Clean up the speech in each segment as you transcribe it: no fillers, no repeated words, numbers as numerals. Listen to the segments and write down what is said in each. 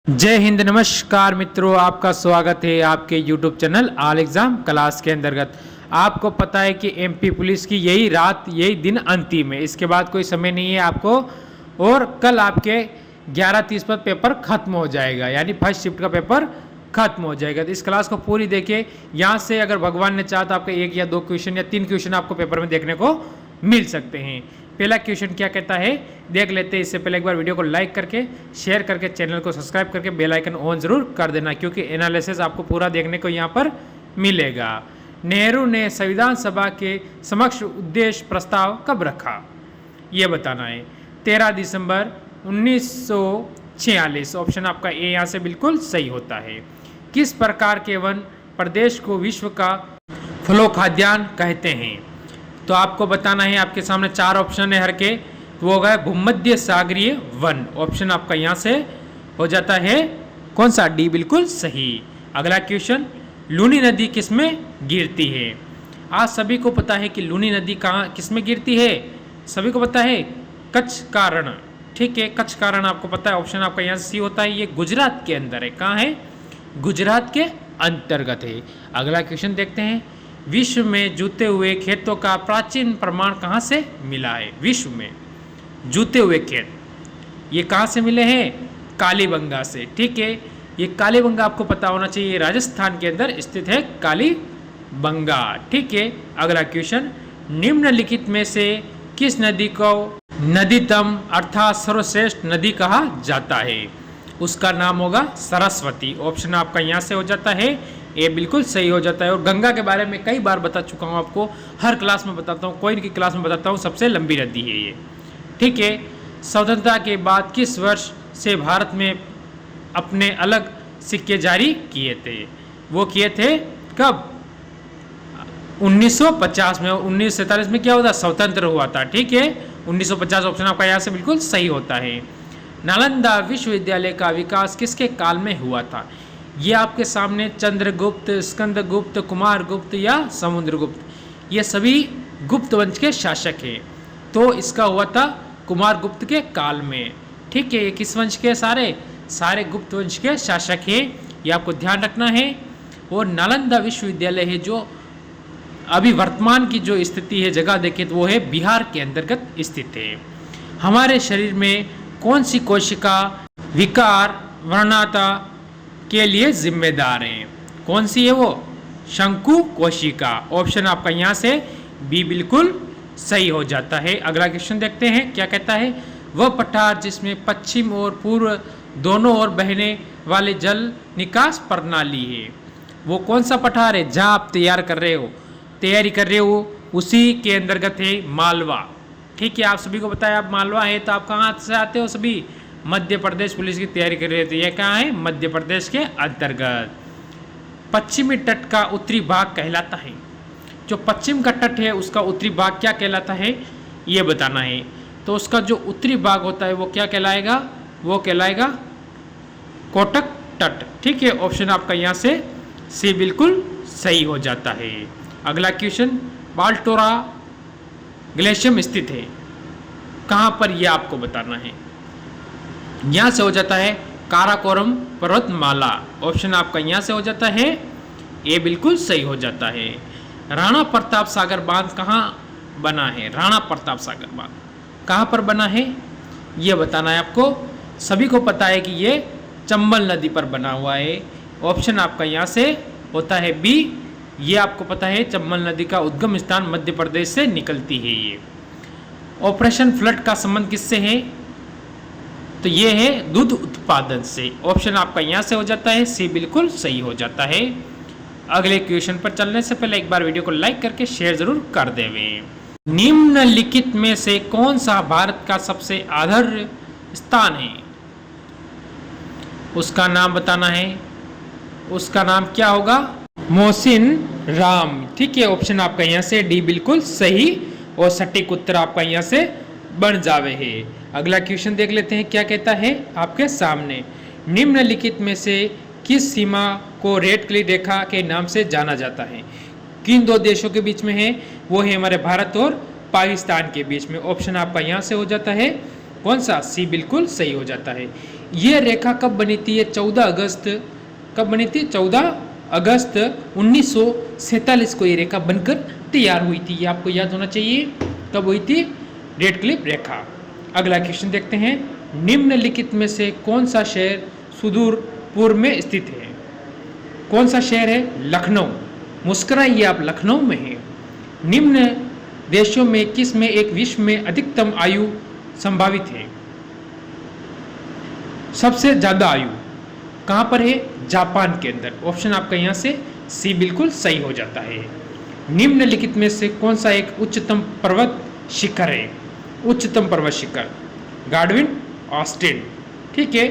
जय हिंद, नमस्कार मित्रों, आपका स्वागत है आपके YouTube channel all exam class के अंतर्गत। आपको पता है कि एमपी पुलिस की यही रात यही दिन अंतिम है, इसके बाद कोई समय नहीं है आपको। और कल आपके 11:30 पर पेपर खत्म हो जाएगा, यानी फर्स्ट शिफ्ट का पेपर खत्म हो जाएगा। तो इस क्लास को पूरी देखिए, यहाँ से अगर भगवान ने चाहा तो आपके 1 या 2 क्वेश्चन या 3 क्वेश्चन आपको पेपर में देखने को मिल सकते हैं। पहला क्वेश्चन क्या कहता है देख लेते हैं। इससे पहले एक बार वीडियो को लाइक करके शेयर करके चैनल को सब्सक्राइब करके बेल आइकन ऑन जरूर कर देना, क्योंकि एनालिसिस आपको पूरा देखने को यहाँ पर मिलेगा। नेहरू ने संविधान सभा के समक्ष उद्देश्य प्रस्ताव कब रखा, ये बताना है। 13 दिसंबर 1946, ऑप्शन आपका ए यहाँ से बिल्कुल सही होता है। किस प्रकार के वन प्रदेश को विश्व का फलो खाद्यान्न कहते हैं, तो आपको बताना है। आपके सामने 4 ऑप्शन है हर के, वो होगा भूमध्य सागरीय वन, ऑप्शन आपका यहाँ से हो जाता है कौन सा, डी बिल्कुल सही। अगला क्वेश्चन, लूनी नदी किस में गिरती है। आज सभी को पता है कि लूनी नदी कहाँ किस में गिरती है, सभी को पता है कच्छ का रण, ठीक है। कच्छ का रण आपको पता है, ऑप्शन आपका यहाँ से सी होता है। ये गुजरात के अंदर है, कहाँ है, गुजरात के अंतर्गत है। अगला क्वेश्चन देखते हैं, विश्व में जूते हुए खेतों का प्राचीन प्रमाण कहाँ से मिला है। विश्व में जूते हुए खेत ये कहाँ से मिले हैं, कालीबंगा से, ठीक है। ये कालीबंगा आपको पता होना चाहिए, ये राजस्थान के अंदर स्थित है कालीबंगा, ठीक है। अगला क्वेश्चन, निम्नलिखित में से किस नदी को नदीतम अर्थात सर्वश्रेष्ठ नदी कहा जाता है, उसका नाम होगा सरस्वती, ऑप्शन आपका यहाँ से हो जाता है ये बिल्कुल सही हो जाता है। और गंगा के बारे में कई बार बता चुका हूँ आपको, हर क्लास में बताता हूँ, कोई की क्लास में बताता हूँ, सबसे लंबी नदी है ये, ठीक है। स्वतंत्रता के बाद किस वर्ष से भारत में अपने अलग सिक्के जारी किए थे, वो किए थे कब, 1950 में। 1947 में क्या हुआ था, स्वतंत्र हुआ था, ठीक है। 1950 ऑप्शन आपका यहाँ से बिल्कुल सही होता है। नालंदा विश्वविद्यालय का विकास किसके काल में हुआ था, ये आपके सामने चंद्रगुप्त, स्कंदगुप्त, कुमारगुप्त या समुद्रगुप्त, ये सभी गुप्त वंश के शासक हैं। तो इसका हुआ था कुमारगुप्त के काल में, ठीक है। ये किस वंश के, सारे गुप्त वंश के शासक हैं, ये आपको ध्यान रखना है। और नालंदा विश्वविद्यालय है जो अभी वर्तमान की जो स्थिति है जगह देखें तो वो है बिहार के अंतर्गत स्थित है। हमारे शरीर में कौन सी कोशिका विकार वर्णता के लिए जिम्मेदार है, कौन सी है वो, शंकु कोशिका, ऑप्शन आपका यहाँ से बी बिल्कुल सही हो जाता है। अगला क्वेश्चन देखते हैं क्या कहता है, वह पठार जिसमें पश्चिम और पूर्व दोनों ओर बहने वाले जल निकास प्रणाली है, वो कौन सा पठार है, जहाँ आप तैयारी कर रहे हो उसी के अंतर्गत है मालवा, ठीक है। आप सभी को बताया आप मालवा है तो आप कहाँ से आते हो, सभी मध्य प्रदेश पुलिस की तैयारी कर रहे थे, यह कहाँ है, मध्य प्रदेश के अंतर्गत। पश्चिमी तट का उत्तरी भाग कहलाता है, जो पश्चिम का तट है उसका उत्तरी भाग क्या कहलाता है, ये बताना है। तो उसका जो उत्तरी भाग होता है वो क्या कहलाएगा, वो कहलाएगा कोटक तट, ठीक है। ऑप्शन आपका यहाँ से सी बिल्कुल सही हो जाता है। अगला क्वेश्चन, बाल्टोरा ग्लेशियम स्थित है कहाँ पर, यह आपको बताना है। यहाँ से हो जाता है काराकोरम पर्वतमाला, ऑप्शन आपका यहाँ से हो जाता है ये बिल्कुल सही हो जाता है। राणा प्रताप सागर बांध कहाँ बना है, राणा प्रताप सागर बांध कहाँ पर बना है, ये बताना है आपको। सभी को पता है कि ये चंबल नदी पर बना हुआ है, ऑप्शन आपका यहाँ से होता है बी, ये आपको पता है चंबल नदी का उद्गम स्थान मध्य प्रदेश से निकलती है ये। ऑपरेशन फ्लड का संबंध किससे है, तो ये है दूध उत्पादन से, ऑप्शन आपका यहाँ से हो जाता है सी बिल्कुल सही हो जाता है। अगले क्वेश्चन पर चलने से पहले एक बार वीडियो को लाइक करके शेयर जरूर कर देवे। निम्नलिखित में से कौन सा भारत का सबसे आदर्श स्थान है, उसका नाम बताना है, उसका नाम क्या होगा, मोहसिन राम, ठीक है। ऑप्शन आपका यहाँ से डी बिल्कुल सही और सटीक उत्तर आपका यहाँ से बन जावे है। अगला क्वेश्चन देख लेते हैं क्या कहता है आपके सामने, निम्नलिखित में से किस सीमा को रेड क्लिफ रेखा के नाम से जाना जाता है, किन 2 देशों के बीच में है, वो है हमारे भारत और पाकिस्तान के बीच में, ऑप्शन आपका यहाँ से हो जाता है कौन सा, सी बिल्कुल सही हो जाता है। ये रेखा कब बनी थी? ये 14 अगस्त कब बनी थी? 14 अगस्त 1947 को ये रेखा बनकर तैयार हुई थी। ये आपको याद होना चाहिए कब हुई थी? रेडक्लिफ रेखा। अगला क्वेश्चन देखते हैं, निम्नलिखित में से कौन सा शहर सुदूर पूर्व में स्थित है? कौन सा शहर है? लखनऊ। मुस्कुराइए, आप लखनऊ में हैं। निम्न देशों में किस में एक विश्व में अधिकतम आयु संभावित है? सबसे ज्यादा आयु कहां पर है? जापान के अंदर। ऑप्शन आपका यहां से सी बिल्कुल सही हो जाता है। निम्नलिखित में से कौन सा एक उच्चतम पर्वत शिखर है? उच्चतम पर्वत शिखर गार्डविन ऑस्टिन। ठीक है।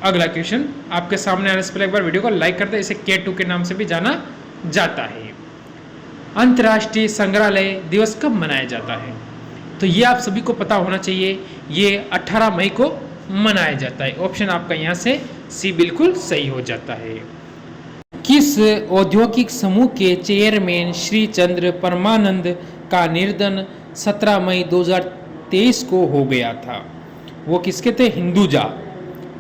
अगला क्वेश्चन आपके सामने आने से पहले एक बार वीडियो को लाइक कर दे। इसे K2 के नाम से भी जाना जाता है। अंतर्राष्ट्रीय संग्रहालय दिवस कब मनाया जाता है? तो ये आप सभी को पता होना चाहिए। ये 18 मई को मनाया जाता है। ऑप्शन आपका यहाँ से सी बिल्कुल सही हो जाता है। किस औद्योगिक समूह के चेयरमैन श्री चंद्र परमानंद का निर्धन 17 मई 2023 को हो गया था? वो किसके थे? हिंदुजा।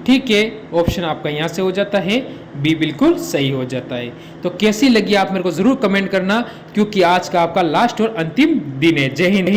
ठीक है। ऑप्शन आपका यहाँ से हो जाता है बी बिल्कुल सही हो जाता है। तो कैसी लगी आप मेरे को जरूर कमेंट करना, क्योंकि आज का आपका लास्ट और अंतिम दिन है। जय हिंद।